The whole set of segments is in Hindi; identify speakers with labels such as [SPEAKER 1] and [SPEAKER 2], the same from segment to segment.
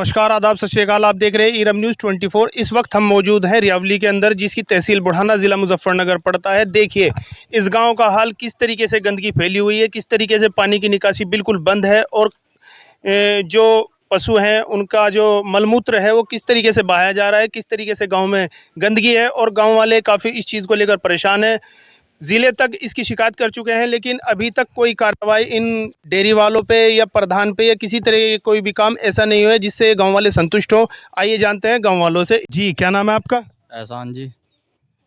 [SPEAKER 1] नमस्कार, आदाब, सत श्री अकाल। आप देख रहे हैं ईरम न्यूज़ 24। इस वक्त हम मौजूद हैं रियावली के अंदर, जिसकी तहसील बुढ़ाना, ज़िला मुजफ्फरनगर पड़ता है। देखिए इस गांव का हाल, किस तरीके से गंदगी फैली हुई है, किस तरीके से पानी की निकासी बिल्कुल बंद है और जो पशु हैं उनका जो मलमूत्र है वो किस तरीके से बहाया जा रहा है, किस तरीके से गाँव में गंदगी है और गाँव वाले काफ़ी इस चीज़ को लेकर परेशान हैं। जिले तक इसकी शिकायत कर चुके हैं, लेकिन अभी तक कोई कार्रवाई इन डेयरी वालों पे या प्रधान पे या किसी तरह के कोई भी काम ऐसा नहीं हुआ है जिससे गांव वाले संतुष्ट हो। आइए जानते हैं गांव वालों से। जी, क्या नाम है आपका?
[SPEAKER 2] एहसान जी।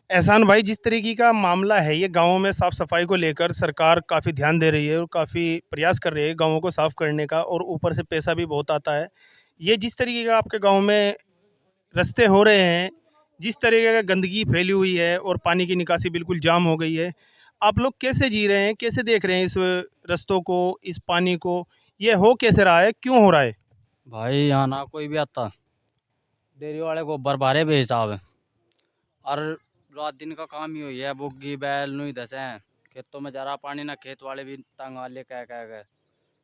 [SPEAKER 1] एहसान भाई, जिस तरीके का मामला है ये गाँवों में साफ सफाई को लेकर सरकार काफ़ी ध्यान दे रही है और काफ़ी प्रयास कर रही है गाँवों को साफ करने का, और ऊपर से पैसा भी बहुत आता है। ये जिस तरीके का आपके गाँव में रास्ते हो रहे हैं, जिस तरीके का गंदगी फैली हुई है और पानी की निकासी बिल्कुल जाम हो गई है, आप लोग कैसे जी रहे हैं, कैसे देख रहे हैं इस रास्तों को, इस पानी को? ये हो कैसे रहा है, क्यों हो रहा है?
[SPEAKER 2] भाई यहाँ ना कोई भी आता, डेयरी वाले को बरबारे बेहिसाब है। और रात दिन का काम ही हुई है, बुग्गी बैल नुई धसे हैं खेतों में, जरा पानी ना खेत वाले भी तंग आ लिए कह कह गए।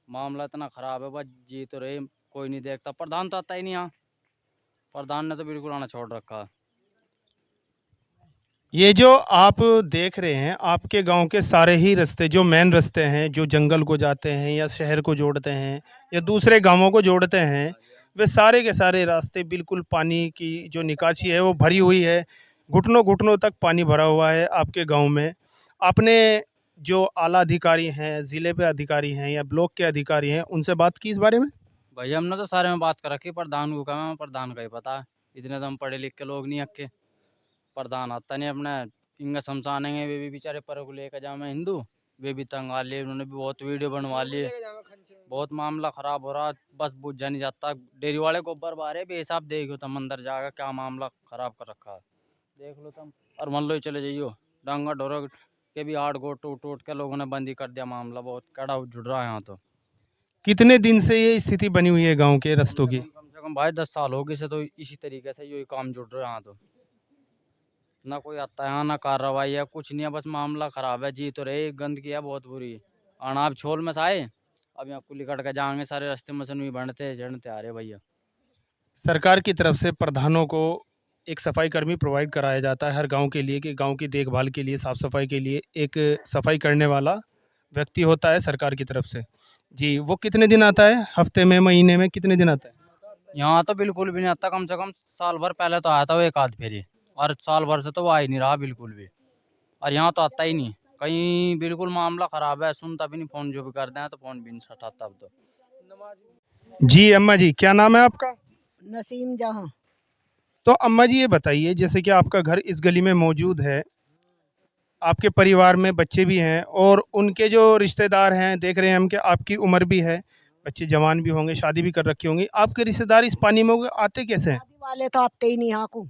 [SPEAKER 2] मामला इतना ख़राब है, बस जी तो रही, कोई नहीं देखता। प्रधान तो आता ही नहीं यहाँ, प्रधान ने तो बिल्कुल आना छोड़ रखा है।
[SPEAKER 1] ये जो आप देख रहे हैं, आपके गांव के सारे ही रास्ते, जो मेन रास्ते हैं, जो जंगल को जाते हैं या शहर को जोड़ते हैं या दूसरे गांवों को जोड़ते हैं, वे सारे के सारे रास्ते बिल्कुल पानी की जो निकासी है वो भरी हुई है। घुटनों घुटनों तक पानी भरा हुआ है आपके गांव में। आपने जो आला अधिकारी हैं, ज़िले पे अधिकारी हैं या ब्लॉक के अधिकारी हैं, उनसे बात की इस बारे में?
[SPEAKER 2] भाई हमने तो सारे में बात कर रखी, प्रधान को कहा, मैं प्रधान का ही पता है। इतने तो हम पढ़े लिख के लोग नहीं अक्के, प्रधान आता नहीं अपने। इनका शमशानेंगे, वे भी बेचारे पर को लेकर जाओ, मैं हिंदू, वे भी तंग आ लिए, उन्होंने भी बहुत वीडियो बनवा लिए। बहुत मामला खराब हो रहा, बस बुझा नहीं जाता। डेयरी वाले गोबर बारे बेहिसाब देखो तुम, अंदर जाकर क्या मामला खराब कर रखा है देख लो तुम। और मान लो ही चले जाइयो, डांगा ढोरा के भी 8 गोट टूट टूट के लोगों ने बंदी कर दिया। मामला बहुत कड़ा जुड़ रहा है यहाँ तो।
[SPEAKER 1] कितने दिन से ये स्थिति बनी हुई है गांव के रास्तों की?
[SPEAKER 2] कम से कम भाई 10 साल हो गए से, तो इसी तरीके से यही काम जुड़ रहा है यहाँ तो। ना कोई आता है यहाँ, ना कार्रवाई है, कुछ नहीं है, बस मामला खराब है। जी तो रही, गंदगी है बहुत बुरी। अनाब छोल में से आए, अब यहाँ कुली कट के जाएंगे, सारे रास्ते में से नहीं बढ़ते झड़ते आ रहे भैया।
[SPEAKER 1] सरकार की तरफ से प्रधानों को एक सफाई कर्मी प्रोवाइड कराया जाता है हर गांव के लिए, कि गांव की देखभाल के लिए, साफ सफाई के लिए एक सफाई करने वाला व्यक्ति होता है सरकार की तरफ से। जी, वो कितने दिन आता है? हफ्ते में, महीने में कितने दिन आता है?
[SPEAKER 2] यहाँ तो बिल्कुल भी नहीं आता, कम से कम साल भर पहले तो आया था वो एक आध फेरी, और साल भर से तो वो आ ही नहीं रहा बिल्कुल भी। और यहाँ तो आता ही नहीं कहीं, बिल्कुल मामला खराब है। सुनता भी नहीं, फोन जो भी करते हैं तो फोन भी नहीं उठाता अब तो।
[SPEAKER 1] जी अम्मा जी, क्या नाम है आपका?
[SPEAKER 3] नसीम जहाँ।
[SPEAKER 1] तो अम्मा जी ये बताइए, जैसे कि आपका घर इस गली में मौजूद है, आपके परिवार में बच्चे भी हैं और उनके जो रिश्तेदार हैं, देख रहे हैं हम कि आपकी उम्र भी है, बच्चे जवान भी होंगे, शादी भी कर रखी होंगी, आपके रिश्तेदार इस पानी में आते कैसे हैं?
[SPEAKER 3] शादी वाले तो आते ही नहीं यहाँ को,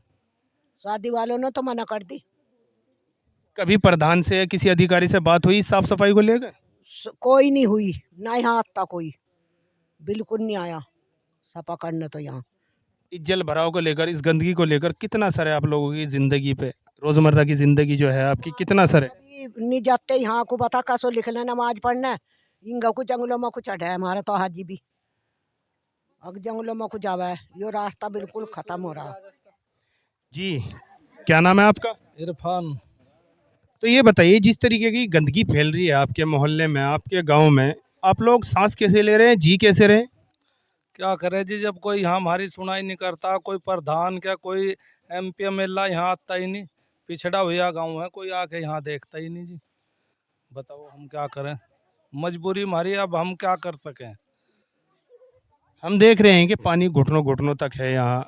[SPEAKER 3] शादी वालों ने तो मना कर दी।
[SPEAKER 1] कभी प्रधान से या किसी अधिकारी से बात हुई साफ सफाई को लेकर?
[SPEAKER 3] कोई नहीं हुई, ना यहाँ आता कोई, बिल्कुल नहीं आया सफा करने तो यहाँ।
[SPEAKER 1] इस जल भराव को लेकर, इस गंदगी को लेकर कितना असर है आप लोगों की ज़िंदगी पे, रोज़मर्रा की ज़िंदगी जो है आपकी, कितना असर है?
[SPEAKER 3] अभी नहीं जाते यहाँ को, बता कसो लिखने नमाज पढ़ने, इंगा को जंगलों में कुछ है हमारा तो हाजी भी, अब जंगलों में कुछ आवा है, यो रास्ता बिल्कुल खत्म हो रहा।
[SPEAKER 1] जी, क्या नाम है आपका?
[SPEAKER 4] इरफान।
[SPEAKER 1] तो ये बताइए, जिस तरीके की गंदगी फैल रही है आपके मोहल्ले में, आपके गांव में, आप लोग सांस कैसे ले रहे हैं, जी कैसे रहे हैं?
[SPEAKER 4] क्या करे जी, जब कोई यहाँ हमारी सुनाई नहीं करता, कोई प्रधान क्या कोई एमपी एमएलए यहाँ आता ही नहीं। पिछड़ा हुआ गांव है, कोई आके यहाँ देखता ही नहीं जी। बताओ हम क्या करें, मजबूरी हमारी, अब हम क्या कर सकें।
[SPEAKER 1] हम देख रहे हैं कि पानी घुटनों घुटनों तक है यहाँ,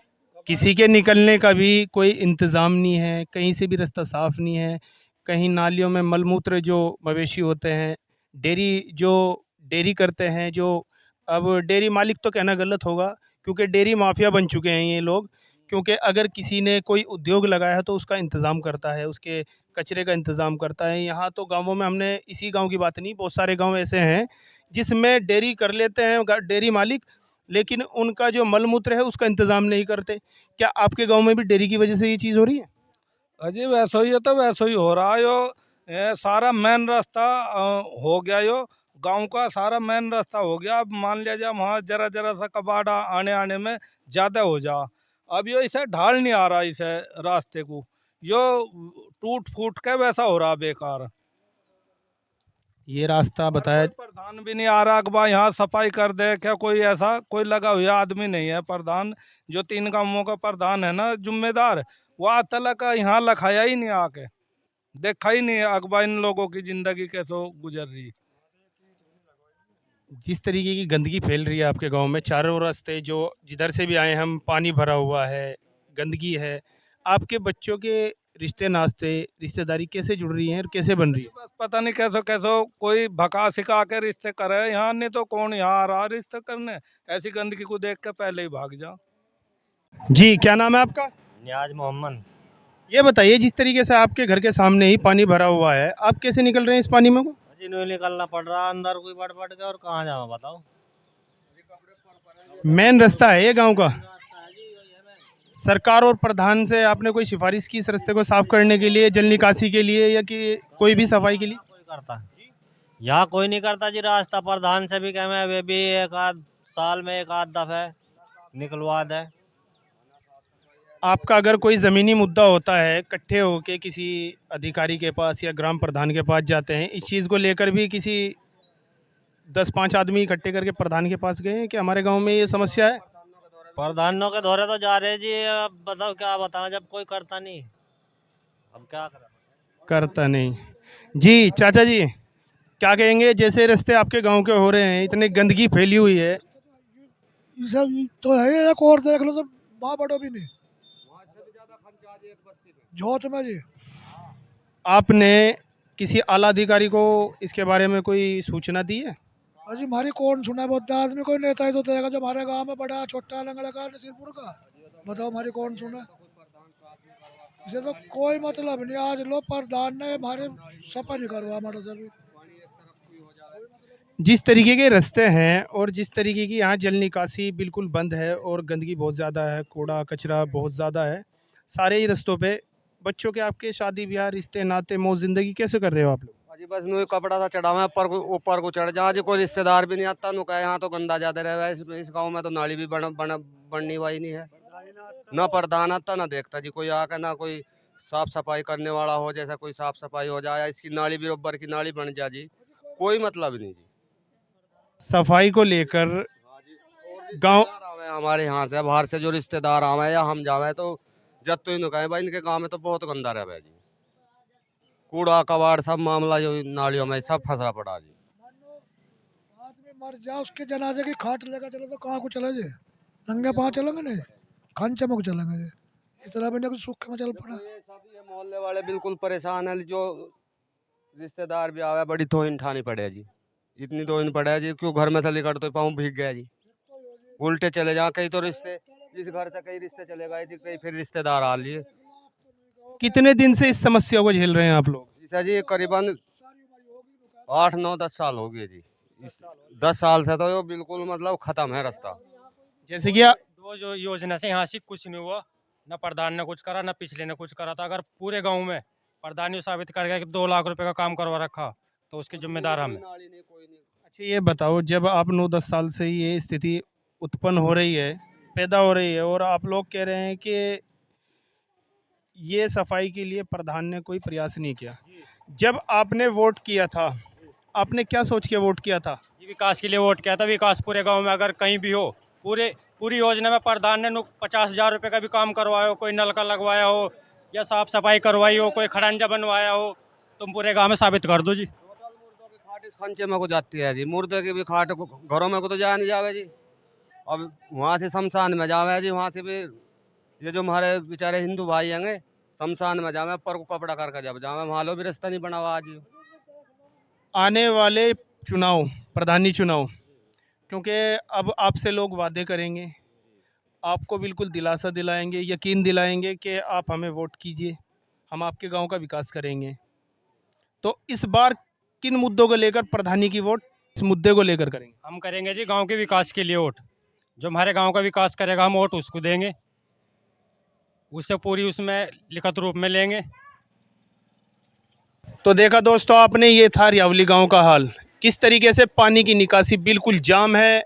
[SPEAKER 1] किसी के निकलने का भी कोई इंतज़ाम नहीं है, कहीं से भी रास्ता साफ नहीं है। कहीं नालियों में मलमूत्र जो मवेशी होते हैं, डेयरी करते हैं जो, अब डेयरी मालिक तो कहना गलत होगा, क्योंकि डेयरी माफिया बन चुके हैं ये लोग। क्योंकि अगर किसी ने कोई उद्योग लगाया है तो उसका इंतज़ाम करता है, उसके कचरे का इंतज़ाम करता है। यहाँ तो गाँवों में, हमने इसी गाँव की बात नहीं, बहुत सारे गाँव ऐसे हैं जिसमें डेयरी कर लेते हैं डेयरी मालिक, लेकिन उनका जो मलमूत्र है उसका इंतज़ाम नहीं करते। क्या आपके गाँव में भी डेयरी की वजह से ये चीज़ हो रही है?
[SPEAKER 4] अजी वैसो ही है, तो वैसो ही हो रहा है यो। सारा मेन रास्ता हो गया यो, गांव का सारा मेन रास्ता हो गया। अब मान लिया जाए वहाँ जरा जरा सा कबाड़ा आने आने में ज्यादा हो जा। अब यो इसे ढाल नहीं आ रहा इसे रास्ते को, यो टूट फूट के वैसा हो रहा बेकार।
[SPEAKER 1] ये रास्ता बताया।
[SPEAKER 4] कोई प्रधान भी नहीं आ रहा कि भाई यहाँ सफाई कर दे, क्या कोई ऐसा कोई लगा हुआ आदमी नहीं है। प्रधान जो 3 गांवों का प्रधान है ना जिम्मेदार, वो आज तक यहाँ लखाया ही नहीं, आके देखा ही नहीं अखबार इन लोगों की जिंदगी कैसे गुजर रही है।
[SPEAKER 1] जिस तरीके की गंदगी फैल रही है आपके गांव में, चारों रास्ते जो जिधर से भी आए हम, पानी भरा हुआ है, गंदगी है। आपके बच्चों के रिश्ते नाते रिश्तेदारी कैसे जुड़ रही है और कैसे बन रही है?
[SPEAKER 4] बस पता नहीं कैसे कैसे कोई भका सिखा के रिश्ते करे यहाँ, नहीं तो कौन यहाँ आ रहा रिश्ते करने। ऐसी गंदगी को देख के पहले ही भाग जा।
[SPEAKER 1] जी, क्या नाम है आपका?
[SPEAKER 5] नियाज मोहम्मद।
[SPEAKER 1] ये बताइए, जिस तरीके से आपके घर के सामने ही पानी भरा हुआ है, आप कैसे निकल रहे हैं इस पानी में को?
[SPEAKER 5] जी नहीं निकलना पड़ रहा अंदर, कोई बढ़ बढ़ के, और कहाँ जाऊँ बताओ।
[SPEAKER 1] मेन रास्ता है ये गांव का। सरकार और प्रधान से आपने कोई सिफारिश की इस रास्ते को साफ करने के लिए, जल निकासी के लिए, या कि कोई भी सफाई के लिए?
[SPEAKER 5] कोई करता यहाँ कोई नहीं करता जी। रास्ता प्रधान से भी कहे मैं, वे भी एक आध साल में एक आध दफे निकलवा दे।
[SPEAKER 1] आपका अगर कोई ज़मीनी मुद्दा होता है, इकट्ठे होके किसी अधिकारी के पास या ग्राम प्रधान के पास जाते हैं, इस चीज़ को लेकर भी किसी 10-5 आदमी इकट्ठे करके प्रधान के पास गए हैं कि हमारे गांव में ये समस्या है?
[SPEAKER 5] प्रधानों के दौरे तो जा रहे जी, अब बताओ क्या बताओ, जब कोई करता नहीं अब क्या करें।
[SPEAKER 1] करता नहीं। जी चाचा जी, क्या कहेंगे? जैसे रास्ते आपके गांव के हो रहे हैं, इतनी गंदगी फैली हुई है।
[SPEAKER 6] ये सब तो है, एक और देख लो तो वहाँ बड़ो भी नहीं जोत में जी।
[SPEAKER 1] आपने किसी आला अधिकारी को इसके बारे में कोई सूचना दी है?
[SPEAKER 6] अजी हमारी कौन सुना है, बहुत आदमी कोई नेता ही तो देगा जो हमारे गांव में बड़ा छोटा लंगड़ा का नसीरपुर का, बताओ हमारी कौन सुना। इसे तो कोई मतलब नहीं। आज लो प्रधान ने हमारे सफा नहीं करवा हमारे से भी।
[SPEAKER 1] जिस तरीके के रास्ते हैं और जिस तरीके की यहाँ जल निकासी बिल्कुल बंद है और गंदगी बहुत ज़्यादा है, कूड़ा कचरा बहुत ज़्यादा है सारे ही रास्तों पे। बच्चों के आपके शादी ब्याह, रिश्ते नाते, मौज ज़िंदगी कैसे कर रहे हो आप लोग?
[SPEAKER 7] जी बस नु कपड़ा सा चढ़ा हुआ है, ऊपर को चढ़ जा जी, कोई रिश्तेदार भी नहीं आता। नु का यहाँ तो गंदा ज्यादा रह रहा है। इस गांव में तो नाली भी बननी हुई नहीं है। ना प्रधान आता ना देखता जी कोई आकर, ना कोई साफ सफाई करने वाला हो। जैसा कोई साफ सफाई हो जाए, इसकी नाली भी रबर की नाली बन जा जी, कोई मतलब नहीं जी।
[SPEAKER 1] सफाई को लेकर गांव
[SPEAKER 7] हमारे यहाँ से बाहर से जो रिश्तेदार आवे या हम जावे, तो जब तो इन कहे भाई इनके गाँव में तो बहुत गंदा रह जी। कूड़ा कबाड़ सब मामला जो नालियों में सब फंसा पड़ा जी।
[SPEAKER 6] आदमी मर जा, उसके जनाजे की खाट लेकर चले तो कहाँ को चले जी, नंगे पाँव चलेंगे नहीं, खंचे में चलेंगे जी। इतना भी नहीं कुछ सूखे में चल पड़ा।
[SPEAKER 7] ये मोहल्ले वाले बिल्कुल परेशान है। जो रिश्तेदार भी आवे बड़ी धोइन ठानी पड़े जी, इतनी धोइन पड़े जी, क्यों घर में से निकल तो पाँव भीग गया जी। उल्टे चले जा, कई तो रिश्ते इस घर से कई रिश्ते चले गए जी, कई फिर रिश्तेदार आ लिए।
[SPEAKER 1] कितने दिन से इस समस्या को झेल रहे हैं आप लोग?
[SPEAKER 7] ऐसा जी करीबन 8-9-10 साल हो गए जी। 10 साल से तो ये बिल्कुल मतलब खत्म है रास्ता।
[SPEAKER 1] जैसे कि
[SPEAKER 8] दो जो योजना से यहाँ से कुछ नहीं हुआ, न प्रधान ने कुछ करा, न पिछले ने कुछ करा था। अगर पूरे गांव में प्रधान ये साबित कर गया कि 2 लाख रुपए का काम करवा रखा, तो उसके जिम्मेदार हम हैं।
[SPEAKER 1] अच्छा ये बताओ, जब आप 9-10 साल से ये स्थिति उत्पन्न हो रही है, पैदा हो रही है, और आप लोग कह रहे हैं कि ये सफाई के लिए प्रधान ने कोई प्रयास नहीं किया, जब आपने वोट किया था आपने क्या सोच के वोट किया था?
[SPEAKER 8] ये विकास के लिए वोट किया था। विकास पूरे गाँव में अगर कहीं भी हो, पूरी योजना में प्रधान ने 50,000 रुपये का भी काम करवाया हो, कोई नलका लगवाया हो या साफ सफाई करवाई हो, कोई खड़ंजा बनवाया हो, तुम पूरे गाँव में साबित कर दो जी।
[SPEAKER 7] खाट इस खंचे में को जाती है जी, मुर्दे की भी खाट घरों में को तो जा नहीं जावे जी। अब वहाँ से शमशान में जावे जी, वहाँ से भी ये जो हमारे बेचारे हिंदू भाई हैं शमशान में जावे, पर को कपड़ा करके जब जावे, वहाँ लो भी रास्ता नहीं बना हुआ आज।
[SPEAKER 1] आने वाले चुनाव, प्रधानी चुनाव, क्योंकि अब आपसे लोग वादे करेंगे, आपको बिल्कुल दिलासा दिलाएंगे, यकीन दिलाएंगे कि आप हमें वोट कीजिए, हम आपके गांव का विकास करेंगे। तो इस बार किन मुद्दों को लेकर प्रधानी की वोट इस मुद्दे को लेकर करेंगे?
[SPEAKER 8] हम करेंगे जी गांव के विकास के लिए वोट। जो हमारे गांव का विकास करेगा हम वोट उसको देंगे, उससे पूरी उसमें लिखित रूप में लेंगे।
[SPEAKER 1] तो देखा दोस्तों आपने, ये था रियावली गांव का हाल। किस तरीके से पानी की निकासी बिल्कुल जाम है,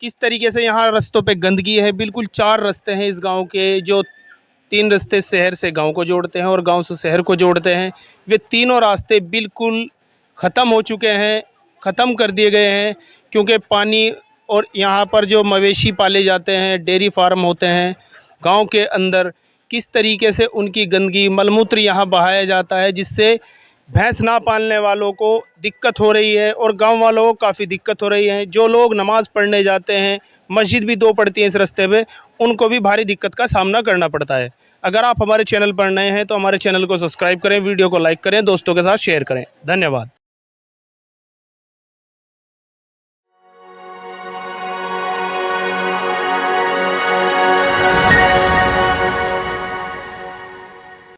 [SPEAKER 1] किस तरीके से यहाँ रास्तों पे गंदगी है। बिल्कुल 4 रास्ते हैं इस गांव के, जो 3 रास्ते शहर से गांव को जोड़ते हैं और गांव से शहर को जोड़ते हैं। वे तीनों रास्ते बिल्कुल ख़त्म हो चुके हैं, ख़त्म कर दिए गए हैं, क्योंकि पानी और यहाँ पर जो मवेशी पाले जाते हैं, डेयरी फार्म होते हैं गांव के अंदर, किस तरीके से उनकी गंदगी मलमूत्र यहाँ बहाया जाता है, जिससे भैंस ना पालने वालों को दिक्कत हो रही है और गांव वालों को काफ़ी दिक्कत हो रही है। जो लोग नमाज़ पढ़ने जाते हैं, मस्जिद भी 2 पड़ती है इस रास्ते पे, उनको भी भारी दिक्कत का सामना करना पड़ता है। अगर आप हमारे चैनल पर नए हैं तो हमारे चैनल को सब्सक्राइब करें, वीडियो को लाइक करें, दोस्तों के साथ शेयर करें। धन्यवाद।